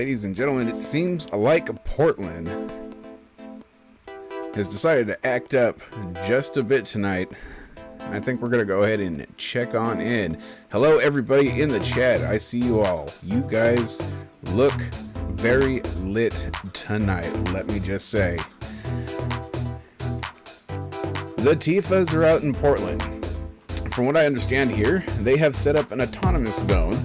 Ladies and gentlemen, it seems like Portland has decided to act up just a bit tonight. I think we're going to go ahead and check on in. Hello, everybody in the chat. I see you all. You guys look very lit tonight, let me just say. The Tifas are out in Portland. From what I understand here, they have set up an autonomous zone.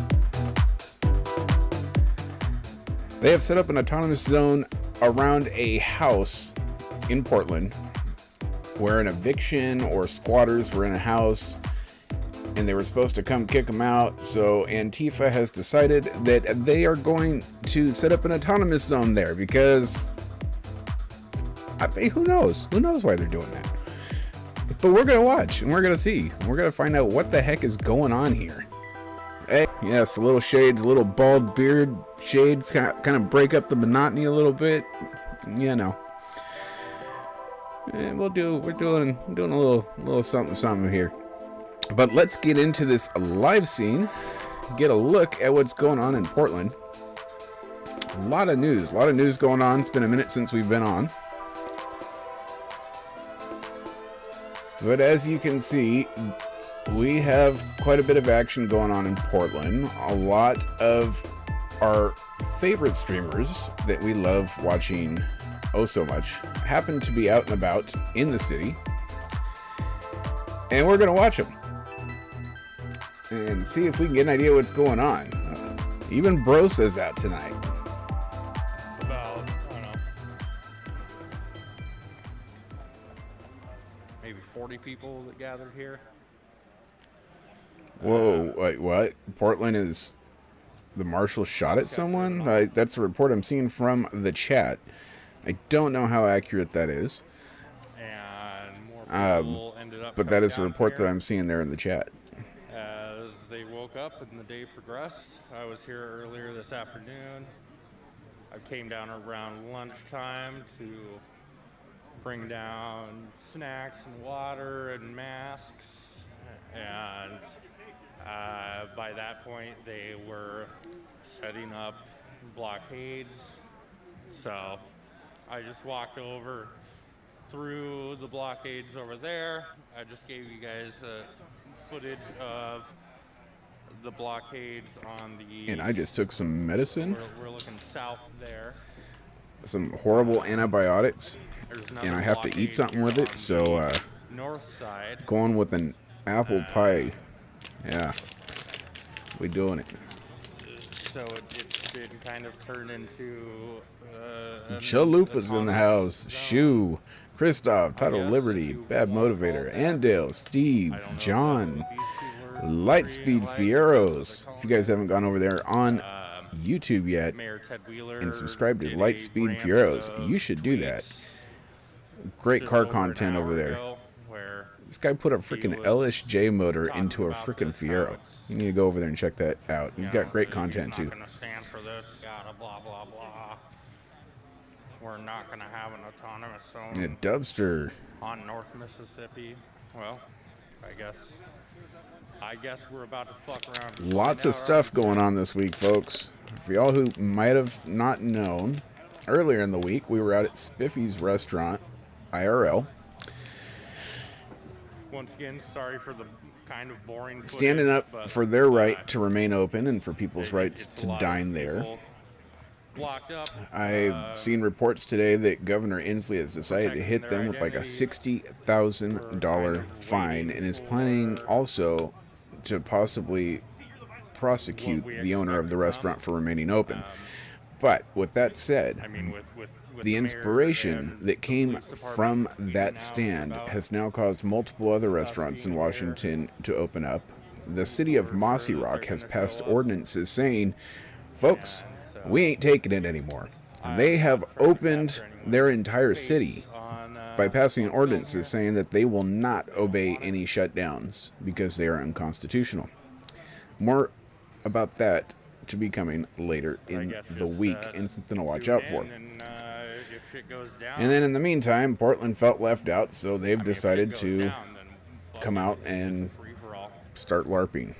They have set up an autonomous zone around a house in Portland where an eviction or squatters were in a house and they were supposed to come kick them out. So Antifa has decided that they are going to set up an autonomous zone there because who knows? Who knows why they're doing that? But we're going to watch and we're going to see. We're going to find out what the heck is going on here. Hey, yes, a little shades, a little bald beard shades kind of break up the monotony a little bit. You know. And we're doing a little something here. But let's get into this live scene. Get a look at what's going on in Portland. A lot of news going on. It's been a minute since we've been on. But as you can see, we have quite a bit of action going on in Portland. A lot of our favorite streamers that we love watching oh so much happen to be out and about in the city. And we're going to watch them and see if we can get an idea what's going on. Even Bros is out tonight. About, I don't know, maybe 40 people that gathered here. Whoa, wait, what? Portland is... The marshal shot at someone? That's a report I'm seeing from the chat. I don't know how accurate that is. And more people ended up but that is a report here. that I'm seeing there in the chat. As they woke up and the day progressed, I was here earlier this afternoon. I came down around lunchtime to bring down snacks and water and masks. And by that point, they were setting up blockades. So I just walked over through the blockades over there. I just gave you guys footage of the blockades on the east. And I just took some medicine. We're looking south there. Some horrible antibiotics. And I have to eat something with it, so north side. Going with an apple pie. Yeah. We doing it. So it's been kind of turned into Chalupa's in the house. Shoo. Christoph, Title Liberty, Bad Motivator, Andale, Steve, John, Lightspeed Fieros. If you guys haven't gone over there on YouTube yet and subscribed to Lightspeed Fieros, you should do that. Great car content over there. This guy put a freaking LSJ motor into a freaking Fiero. You need to go over there and check that out. He's got great content too. We're not going to have an autonomous zone. Yeah, Dubster. On North Mississippi. Well, I guess we're about to fuck around. Lots of stuff going on this week, folks. For y'all who might have not known, earlier in the week we were out at Spiffy's restaurant, IRL. Once again, sorry for the kind of boring footage, standing up for their right to remain open and for people's rights to dine there. I've seen reports today that Governor Inslee has decided to hit them with like a $60,000 fine and is planning also to possibly prosecute the owner of the restaurant for remaining open. But with that said, the inspiration that came from that stand has now caused multiple other restaurants in Washington to open up. The city of Mossy Rock has passed ordinances saying, folks, we ain't taking it anymore. And they have opened their entire city by passing ordinances saying that they will not obey any shutdowns because they are unconstitutional. More about that to be coming later in the week and something to watch out for. And then in the meantime, Portland felt left out, so they've decided to come out and start LARPing.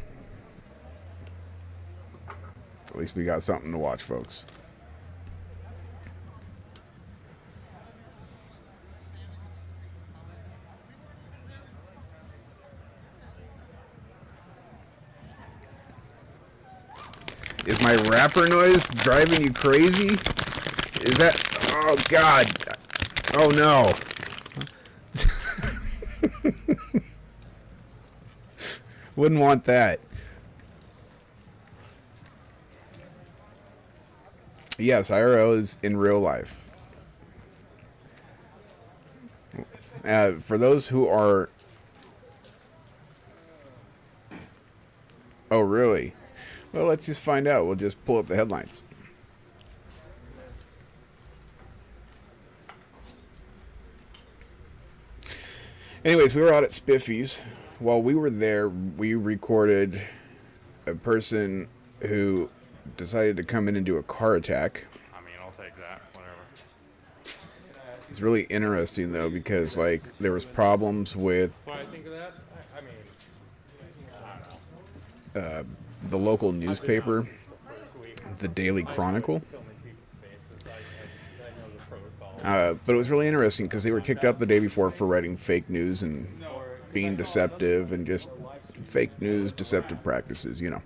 At least we got something to watch, folks. Is my rapper noise driving you crazy? Is that... Oh, God. Oh, no. Wouldn't want that. Yes, IRL is in real life. For those who are... Oh, really? Well, let's just find out. We'll just pull up the headlines. Anyways, we were out at Spiffy's. While we were there, we recorded a person who decided to come in and do a car attack. I mean, I'll take that. Whatever. It's really interesting, though, because, like, there was problems with What I think of that? I mean, I don't know. the local newspaper, the Daily Chronicle. But it was really interesting because they were kicked out the day before for writing fake news and being deceptive and just fake news, deceptive practices, you know.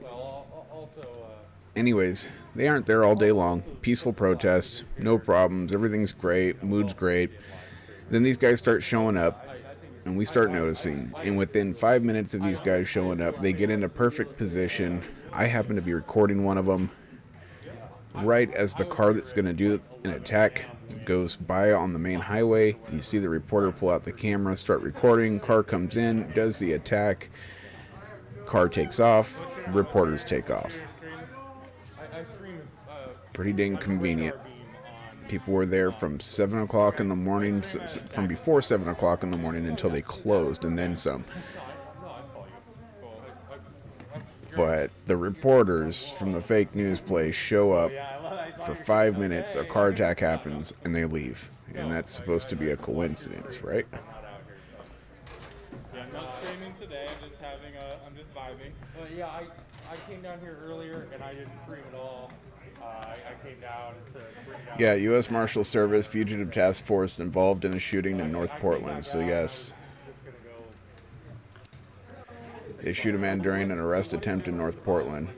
Anyways, they aren't there all day long. Peaceful protest, no problems, everything's great, mood's great. Then these guys start showing up, and we start noticing. And within 5 minutes of these guys showing up, they get into perfect position. I happen to be recording one of them right as the car that's going to do an attack goes by on the main highway. You see the reporter pull out the camera, start recording. Car comes in, does the attack. Car takes off. Reporters take off. Pretty dang convenient. People were there from 7 o'clock in the morning, from before 7 o'clock in the morning until they closed, and then some. But the reporters from the fake news place show up for 5 minutes, a car attack happens, and they leave. And that's supposed to be a coincidence, right? Yeah, I'm not streaming today. I'm just vibing. Well, yeah, I came down here earlier and I didn't stream at all. I came down to bring down... Yeah, U.S. Marshal Service Fugitive Task Force involved in a shooting in North Portland. So yes, they shoot a man during an arrest attempt in North Portland.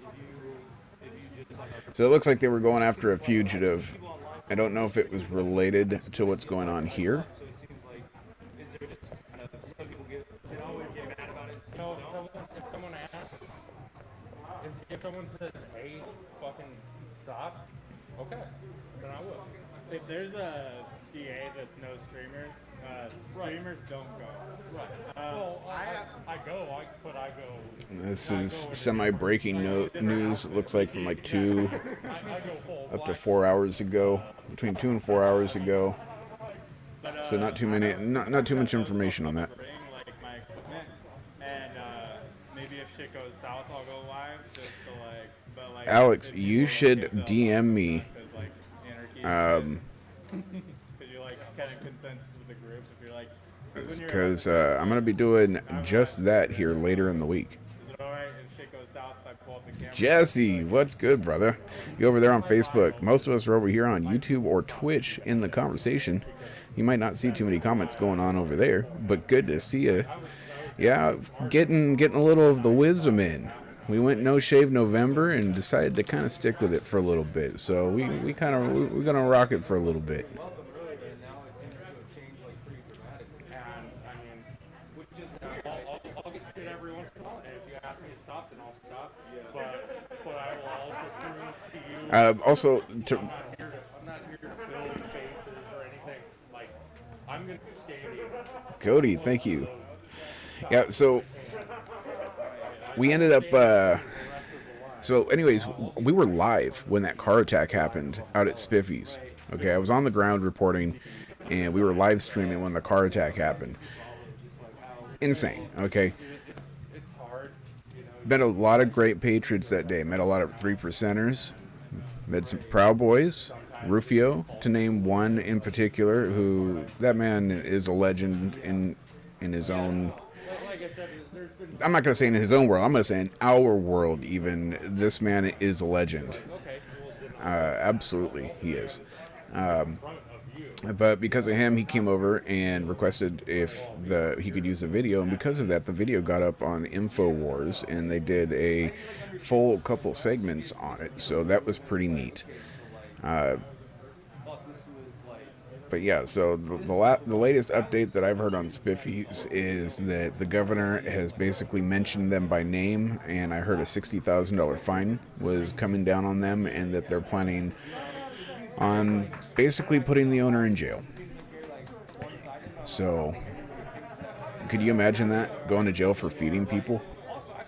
So it looks like they were going after a fugitive. I don't know if it was related to what's going on here. If someone says, hey, fucking stop, okay, then I will. If there's a DA that's no streamers, streamers don't go. Right. Well, I go. This is semi-breaking news. It looks like from like 2 up to 4 hours ago, between 2 and 4 hours ago. So not too much information on that. Like my equipment, and maybe if shit goes south, I'll go live just to like. But like. Alex, you should DM me. Because you're like kind of consensus with the group. If you're like. Because I'm going to be doing just that here later in the week. Is it alright if shit goes south if I pull up the camera? Jesse, what's good, brother? You over there on Facebook. Most of us are over here on YouTube or Twitch in the conversation. You might not see too many comments going on over there, but good to see you. Yeah, getting a little of the wisdom in. We went No Shave November and decided to kind of stick with it for a little bit. So we're gonna rock it for a little bit. I'll get shit every once in a while, and if you ask me to stop, then I'll stop. But I will also prove to you. Also, I'm not here to fill faces or anything. Like, I'm gonna stay here. Cody, thank you. Yeah, so we ended up. So, anyways, we were live when that car attack happened out at Spiffy's. Okay, I was on the ground reporting, and we were live streaming when the car attack happened. Insane. Okay. Met a lot of great patriots that day. Met a lot of 3%ers. Met some Proud Boys. Rufio, to name one in particular, who that man is a legend in his own. I'm not going to say in his own world. I'm going to say in our world. Even this man is a legend. Absolutely, he is. But because of him, he came over and requested if he could use the video, and because of that, the video got up on InfoWars, and they did a full couple segments on it. So that was pretty neat. But yeah, so the latest update that I've heard on Spiffies is that the governor has basically mentioned them by name, and I heard a $60,000 fine was coming down on them, and that they're planning on basically putting the owner in jail. So, could you imagine that? Going to jail for feeding people?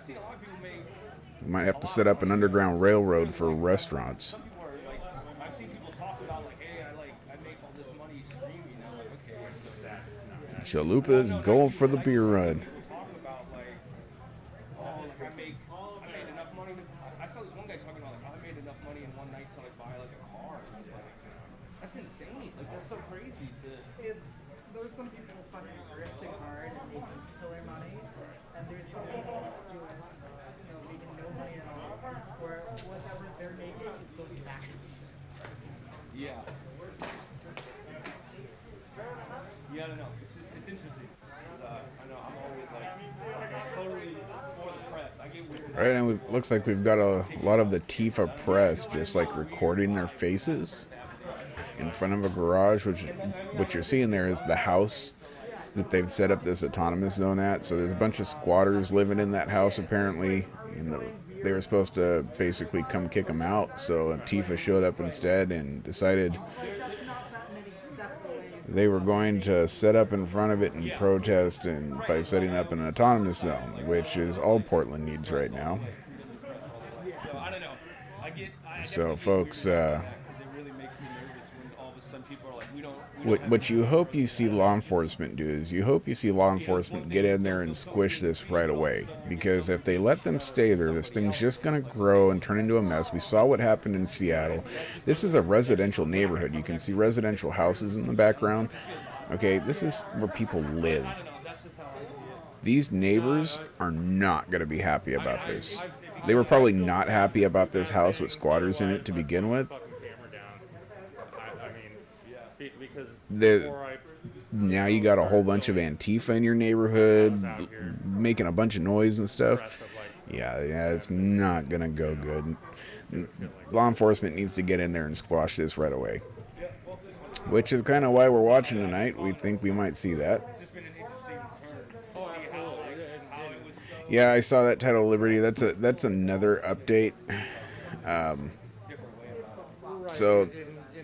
You might have to set up an underground railroad for restaurants. Chalupa's going for the beer run. I saw this one guy talking about I made enough money in one night to buy a car. And I was like, that's insane. That's so crazy. There's some people fucking grifting hard and making killer money, and there's some people doing, making no money at all, where whatever they're making is going back to the shit. Yeah. Yeah, I don't know. It's interesting. I know I'm always totally for the press. I get weird. All right, and it looks like we've got a lot of the Tifa press just recording their faces in front of a garage, which what you're seeing there is the house that they've set up this autonomous zone at. So there's a bunch of squatters living in that house apparently, and they were supposed to basically come kick them out. So Tifa showed up instead and decided they were going to set up in front of it and protest, and by setting up an autonomous zone, which is all Portland needs right now. So folks, what you hope you see law enforcement do is you hope you see law enforcement get in there and squish this right away. Because if they let them stay there, this thing's just going to grow and turn into a mess. We saw what happened in Seattle. This is a residential neighborhood. You can see residential houses in the background. Okay, this is where people live. These neighbors are not going to be happy about this. They were probably not happy about this house with squatters in it to begin with. Now you got a whole bunch of Antifa in your neighborhood making a bunch of noise and stuff. Yeah, it's not gonna go good. Law enforcement needs to get in there and squash this right away, which is kind of why we're watching tonight. We think we might see that. Yeah, I saw that title, Liberty. That's another update. So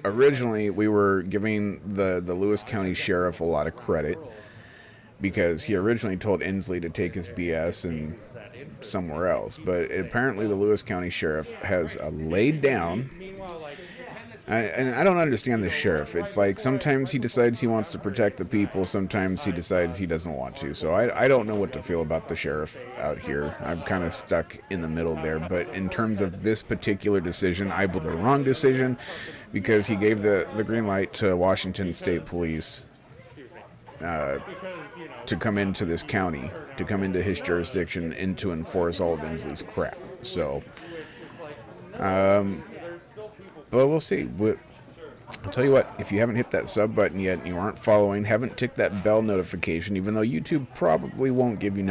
originally, we were giving the Lewis County Sheriff a lot of credit because he originally told Inslee to take his BS and somewhere else. But apparently, the Lewis County Sheriff has laid down. And I don't understand the sheriff. It's like sometimes he decides he wants to protect the people, sometimes he decides he doesn't want to. So I don't know what to feel about the sheriff out here. I'm kind of stuck in the middle there. But in terms of this particular decision, I believe the wrong decision because he gave the green light to Washington State Police to come into this county, to come into his jurisdiction, and to enforce all of Inslee's crap. So, but we'll see. I'll tell you what, if you haven't hit that sub button yet and you aren't following, haven't ticked that bell notification, even though YouTube probably won't give you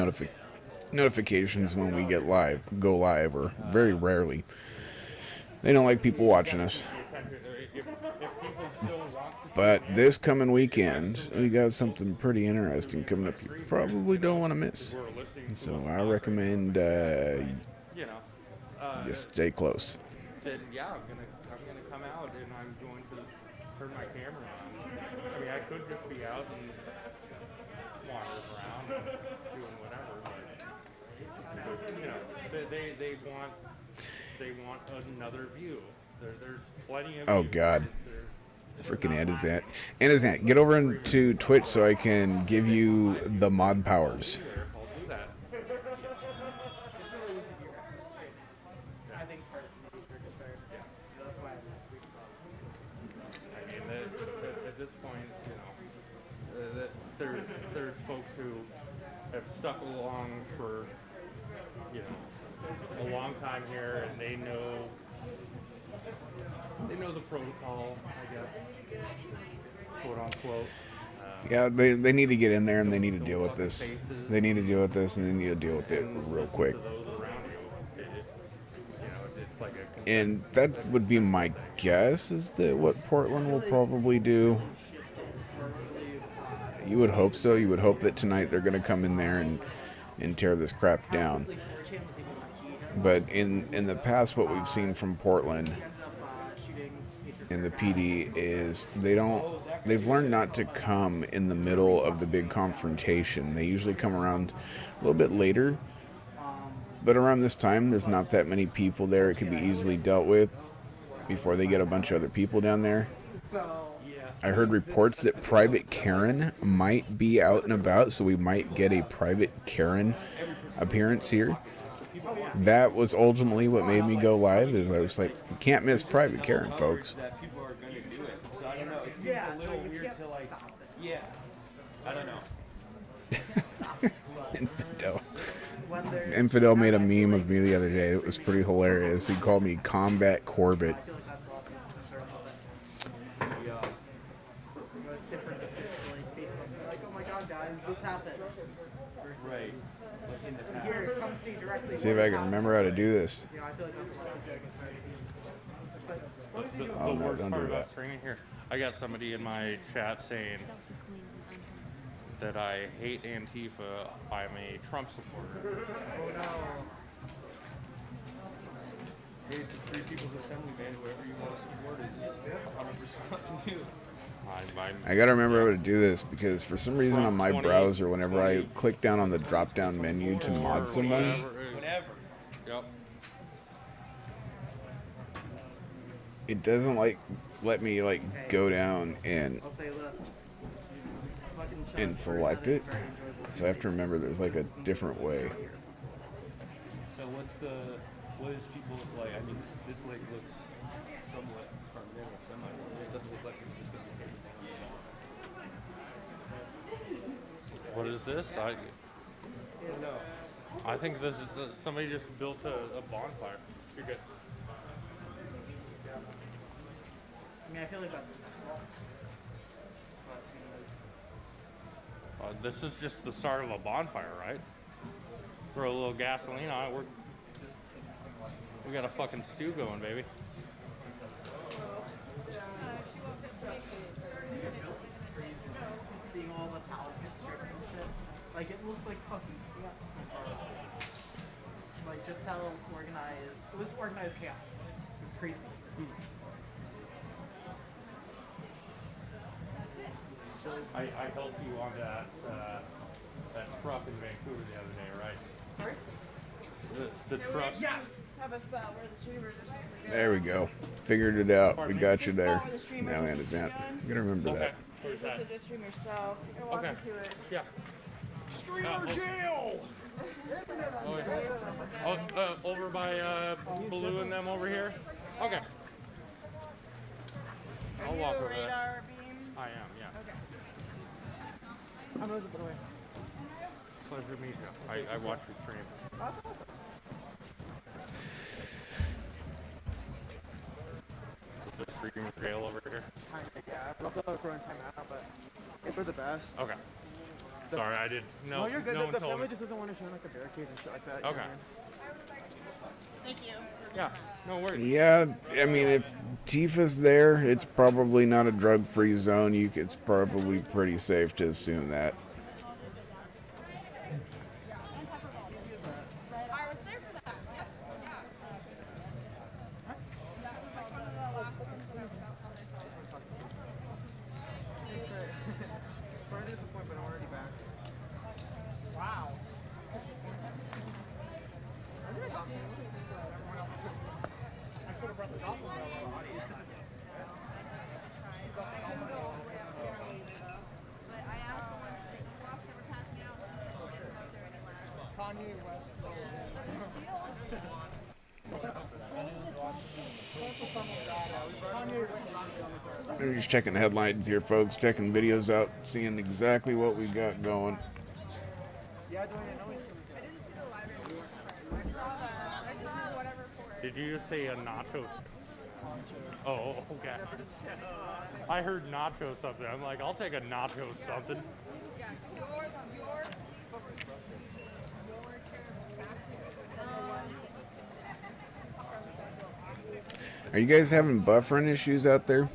notifications when we go live, or very rarely. They don't like people watching us. But this coming weekend, we got something pretty interesting coming up you probably don't want to miss. So I recommend just stay close. Said, yeah, I'm gonna come out and I'm going to turn my camera on. I mean, I could just be out and wandering around and doing whatever, but they want another view. There's plenty of. Oh views. God. Freaking Antizant, get over into Twitch so I can give you the mod powers. I'll do that. I think part of the nature concern. That's why I mean, at this point, there's folks who have stuck along for a long time here, and they know They know the protocol, I guess, quote unquote. Yeah, they need to get in there and they need to deal with this. They need to deal with this and they need to deal with it real quick. To those around you, it's like a And that would be my guess as to what Portland will probably do. You would hope so. You would hope that tonight they're going to come in there and tear this crap down. But in the past, what we've seen from Portland and the PD is they've learned not to come in the middle of the big confrontation. They usually come around a little bit later, but around this time there's not that many people there. It could be easily dealt with before they get a bunch of other people down there. I heard reports that Private Karen might be out and about, so we might get a Private Karen appearance here. That was ultimately what made me go live, is I was like, you can't miss Private Karen, folks. That people are going to do it. So I don't know. It seems a little weird to like. Yeah. I don't know. Infidel made a meme of me the other day. It was pretty hilarious. He called me Combat Corbett. It's different just like Facebook. Like, oh my god, guys, this happened. Right. Like in the past. Here, come see directly. See if I can remember how to do this. You know, I feel like that's a lot of joking. Oh, the no, worst don't part do about that. streaming here. I got somebody in my chat saying that I hate Antifa. I'm a Trump supporter. Oh no. Hey, it's a free people's assembly, man. Whoever you want to support is 100% you. I gotta remember how to do this because for some reason on my browser, whenever I click down on the drop down menu to mod someone, Whatever. Yep. it doesn't let me go down and I'll say this. select it. So I have to remember there's like a different way. So what is people's like? I mean, this lake looks somewhat permanent, it doesn't look like it's just going to be taken down. What is this? I think this is somebody just built a bonfire. You're good. I mean, I feel like that's but anyways. This is just the start of a bonfire, right? Throw a little gasoline on it. We got a fucking stew going, baby. Seeing all the pallets get stripped and shit. Like, it looked like fucking. Like, just how organized. It was organized chaos. It was crazy. So I helped you on that truck in Vancouver the other day, right? Sorry? The truck. Yes! Have a spot where the streamers are supposed to go. There we go. Figured it out. We got you there. Now, Anazant. You gotta remember Okay. that. Where's So that? just stream yourself. You can walk Okay. into it. Yeah. Streamer jail! Over by Baloo and them over here? Okay. I'll Are you walk a over there. radar beam? I am, yeah. Okay. I'm going to put away. Pleasure to meet you. I watched your stream. That's awesome. Is the stream jail over here? Yeah, I love the throwing time out, but they're the best. Okay. Sorry, I didn't know. No, you're good. No The one told family me. just doesn't want to show like the barricades and shit like that. you know Okay. what I mean? Thank you. Yeah, no worries. Yeah, I mean, if Tifa's there, it's probably not a drug-free zone. It's probably pretty safe to assume that. I was there for that. Yes. Yeah. That was like one of the last ones that I was out on. Sorry to disappoint, but I'm already back. Wow. I should have got everyone else. I should have brought the gospel bell on the audio. Kanye West. I'm just checking the headlines here, folks. Checking videos out, seeing exactly what we got going. Yeah, I didn't know I didn't see the live report. I saw that. I saw whatever for it. Did you just say a nachos? Oh, okay. I heard nacho something. I'm like, I'll take a nacho something. Yeah, your police were using your terrible. Are you guys having buffering issues out there?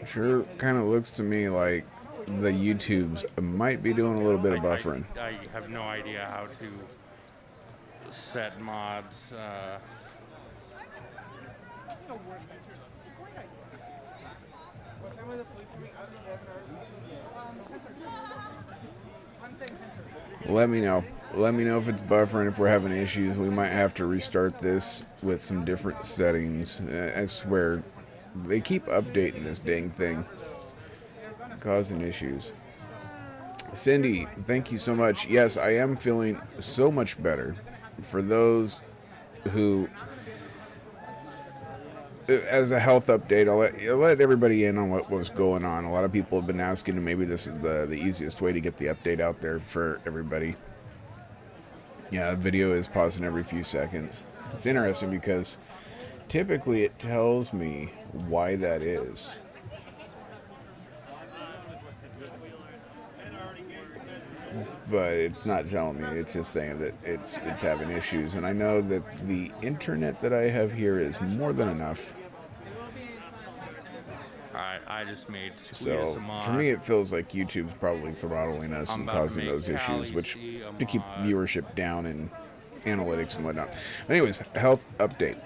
Sure, kind of looks to me like the YouTubes might be doing a little bit of buffering. I have no idea how to set mods. Let me know. Let me know if it's buffering, if we're having issues. We might have to restart this with some different settings. I swear, they keep updating this dang thing, causing issues. Cindy, thank you so much. Yes, I am feeling so much better. For those who, as a health update, I'll let everybody in on what was going on. A lot of people have been asking, and maybe this is the easiest way to get the update out there for everybody. Yeah, the video is pausing every few seconds. It's interesting because typically it tells me why that is. But it's not telling me. It's just saying that it's having issues. And I know that the internet that I have here is more than enough. I just made Squeeze So a mod. for me, it feels like YouTube's probably throttling us and causing those issues, which to keep viewership down and analytics and whatnot. But anyways, health update.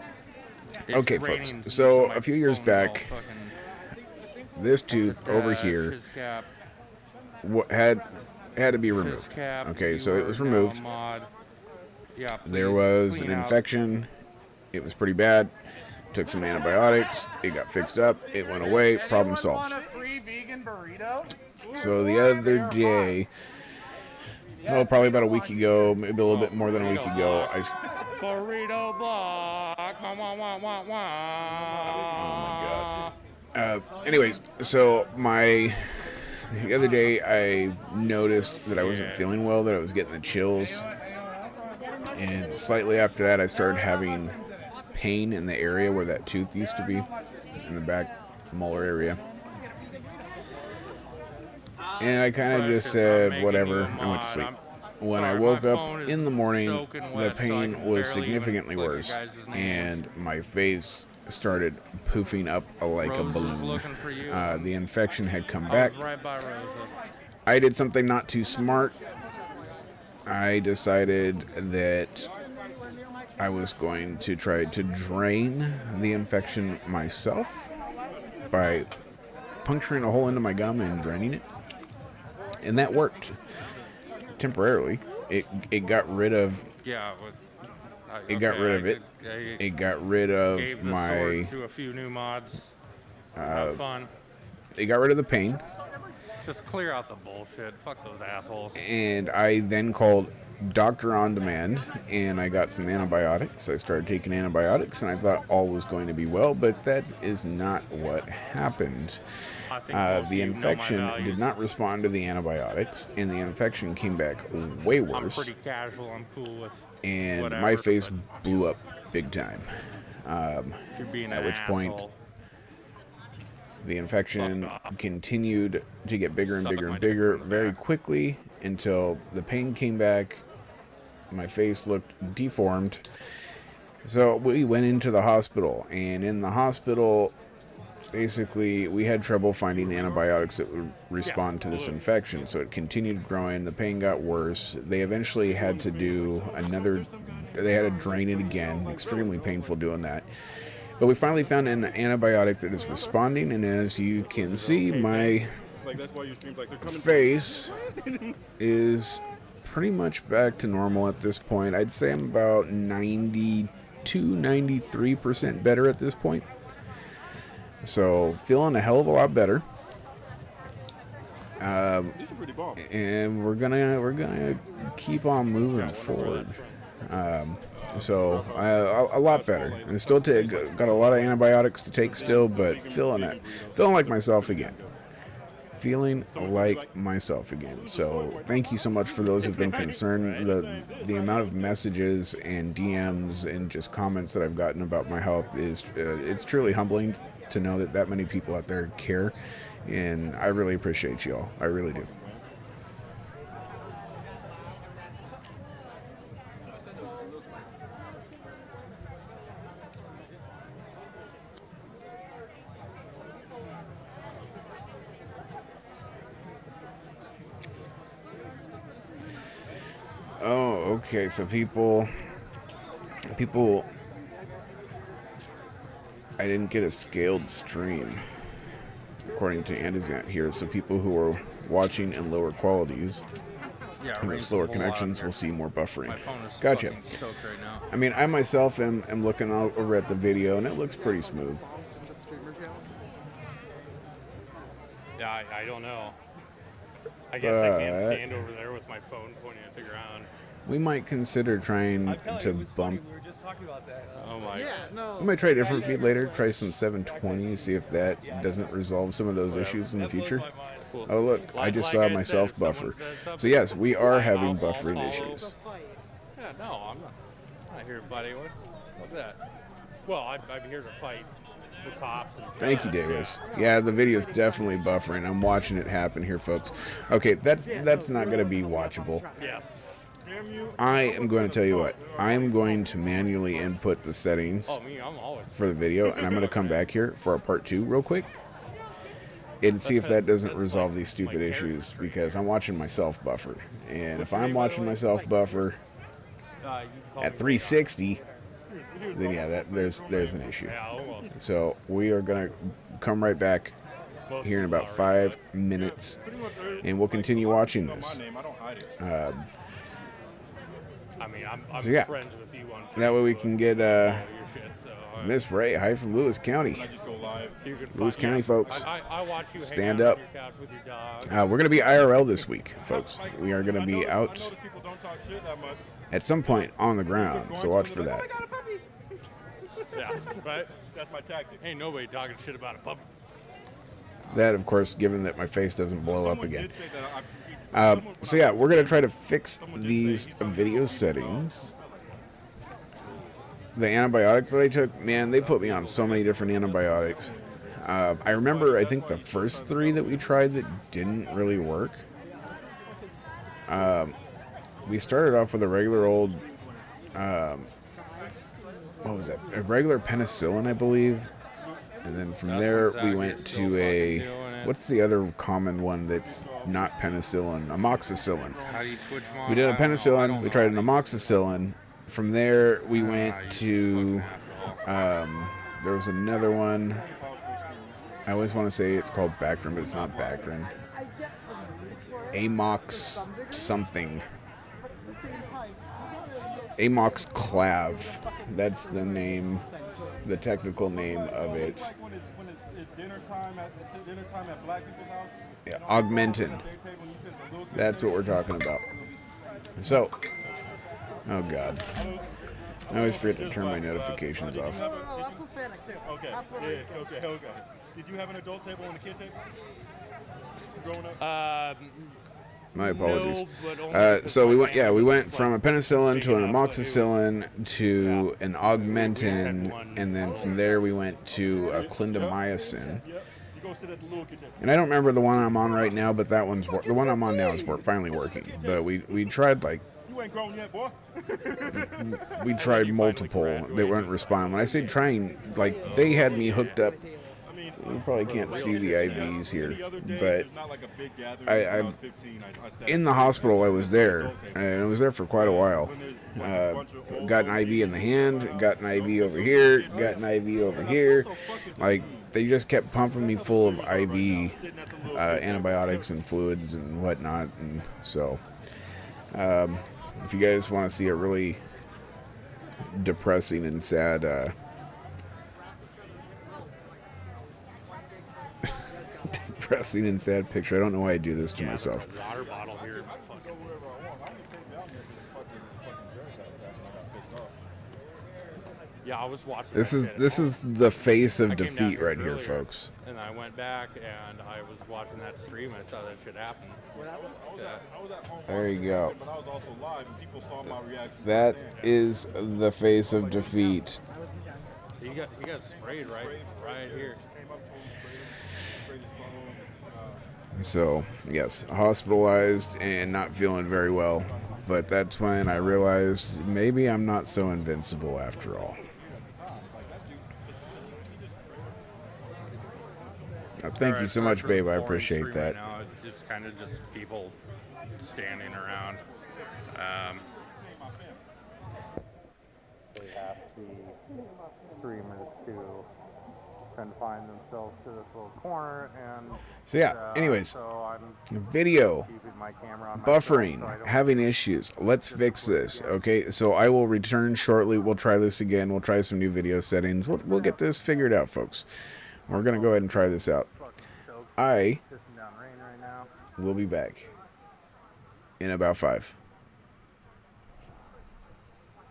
It's Okay, folks. raining, So my a few years phone's all back, fucking this tooth over here shiz cap, had to be shiz removed. cap. Okay, You so it are was now a removed. mod. Yeah, There please was an clean out. infection. It was pretty bad. Took some antibiotics. It got fixed up. It went away. Problem solved. Free vegan burrito? So the other day, probably about a week ago, maybe a little bit more than a week ago, Burrito block. Wah, wah, wah, wah, wah. anyways, so the other day I noticed that I wasn't feeling well, that I was getting the chills. And slightly after that, I started having pain in the area where that tooth used to be, in the back molar area. And I kind of just said, whatever, I went to sleep. When I woke up in the morning, the pain was significantly worse, and my face started poofing up like a balloon. The infection had come back. Right by Rosa. I did something not too smart. I decided that I was going to try to drain the infection myself by puncturing a hole into my gum and draining it. And that worked temporarily. It got rid of Yeah. it got rid of it. It got rid of Gave the my sword to a few new mods. Have fun. it got rid of the pain. Just clear out the bullshit. Fuck those assholes. And I then called Doctor On Demand, and I got some antibiotics. I started taking antibiotics, and I thought all was going to be well, but that is not what happened. I think most of The you know my infection did values. not respond to the antibiotics, and the infection came back way I'm worse, pretty casual. I'm cool with and whatever, my face but blew up big time. you're being at an which point, asshole. The infection continued to get bigger and Suck bigger my and dick bigger from the very back. quickly until the pain came back. My face looked deformed. So we went into the hospital, and in the hospital, basically, we had trouble finding antibiotics that would respond to this infection. So it continued growing. The pain got worse. They eventually had to do they had to drain it again. Extremely painful doing that. But we finally found an antibiotic that is responding, and as you can see, my face is pretty much back to normal at this point. I'd say I'm about 93% better at this point. So feeling a hell of a lot better. And we're gonna keep on moving forward. So a lot better. And still got a lot of antibiotics to take still, but feeling like myself again. feeling like myself again. So thank you so much for those who've been concerned. The amount of messages and DMs and just comments that I've gotten about my health is it's truly humbling to know that that many people out there care, and I really appreciate you all. I really do. Oh, okay. So people, I didn't get a scaled stream, according to Andizant here. So people who are watching in lower qualities Yeah, and with slower connections will see more buffering. My phone is Gotcha. fucking stoked right now. I mean, I myself am looking over at the video, and it looks pretty smooth. Yeah, I don't know. I guess I can't stand over there with my phone pointing at the ground. We might consider trying to bump. We were just talking about that. Oh my. Yeah, no. We might try a different feed later. Try some 720, see if that doesn't resolve some of those issues in the future. Cool. Oh look, I just saw Like I myself said, if buffer. someone says something, So yes, we are having I'll buffering follow. issues. Yeah, no, I'm not here to fight anyone. Look at that. Well, I'm here to fight the cops. And Thank you, Davis. Yeah, the video's definitely buffering. I'm watching it happen here, folks. Okay, that's not going to be watchable. Yes. I am going to tell you what. I am going to manually input the settings Oh, me, I'm always. for the video, and I'm going to come back here for a part 2 real quick and see if that doesn't resolve these stupid issues, because I'm watching myself buffer. And if I'm watching myself buffer at 360, then yeah, there's an issue. Yeah, almost. So we are going to come right back here in about 5 minutes, and we'll continue watching this. I mean, I'm So, yeah. friends with you on That way we Facebook, can get all your shit, so, Miss Ray, hi from Lewis County. you can Lewis find- County, yeah, folks. I watch you Stand hang out up. on your couch with your dog. We're going to be IRL this week, folks. We are going to be out at some point on the ground, so watch for that. Yeah, right? That's my tactic. Ain't nobody talking shit about a puppy. That, of course, given that my face doesn't blow up again. So yeah, we're going to try to fix these video settings. The antibiotic that I took, man, they put me on so many different antibiotics. I remember, I think the first 3 that we tried that didn't really work. We started off with a regular old, what was that? A regular penicillin, I believe. And then from there, we went to a, what's the other common one that's not penicillin? Amoxicillin. How do you twitch We did a penicillin, we tried an amoxicillin. From there, we went to, there was another one. I always want to say it's called Bactrin, but it's not Bactrin. Amox something. Amox Clav. That's the name, the technical name of it. When it's dinner time at black people's house. Yeah, Augmentin. That's what we're talking about. So, oh God. I always forget to turn my notifications off. No, that's Hispanic too. Okay. That's Puerto Yeah. Rican. Okay. Did you have an adult table and a kid table? Growing up. My apologies. No, but only So we my went, yeah, we family went was from a penicillin to an big enough that it amoxicillin to an augmentin, had one. and then from there we went to a clindamycin. Yep. You go sit at the little kid table. And I don't remember the one I'm on right now, but that one's the one I'm on now is finally working. But we tried like You ain't grown yet, boy. we tried multiple. They weren't responding. When I say trying, like they had me hooked up. I mean, You probably can't see the IVs here, any other day, but there's not like a big gathering. I- When I I've- was 15, I sat in the hospital I was there, and I was there for quite a while. Got an IV in the hand, got an IV over here, got an IV over here. Like they just kept pumping me full of IV antibiotics and fluids and whatnot, and so if you guys want to see a really depressing and sad depressing and sad picture, I don't know why I do this to myself. Water bottle here. Fucking Yeah, I was watching. This that is shit at this home. is the face I of came down defeat right here, earlier, folks. And I went back and I was watching that stream. I saw that shit happen. I was at home There you watching go. it, but I was also live, and people saw my reaction. That right there. is the face of defeat. He got sprayed right here. Came up to him, sprayed his phone. So, yes, hospitalized and not feeling very well. But that's when I realized maybe I'm not so invincible after all. Thank you so much, babe. I appreciate that. Right now, it's kind of just people standing around. They have to streamers to confine themselves to this little corner, and So yeah, anyways, so I'm video keeping my camera on buffering, myself so I don't having issues. Let's fix this, okay? So I will return shortly. We'll try this again. We'll try some new video settings. We'll get this figured out, folks. We're going to go ahead and try this out. I pissing down rain right now. will be back in about 5.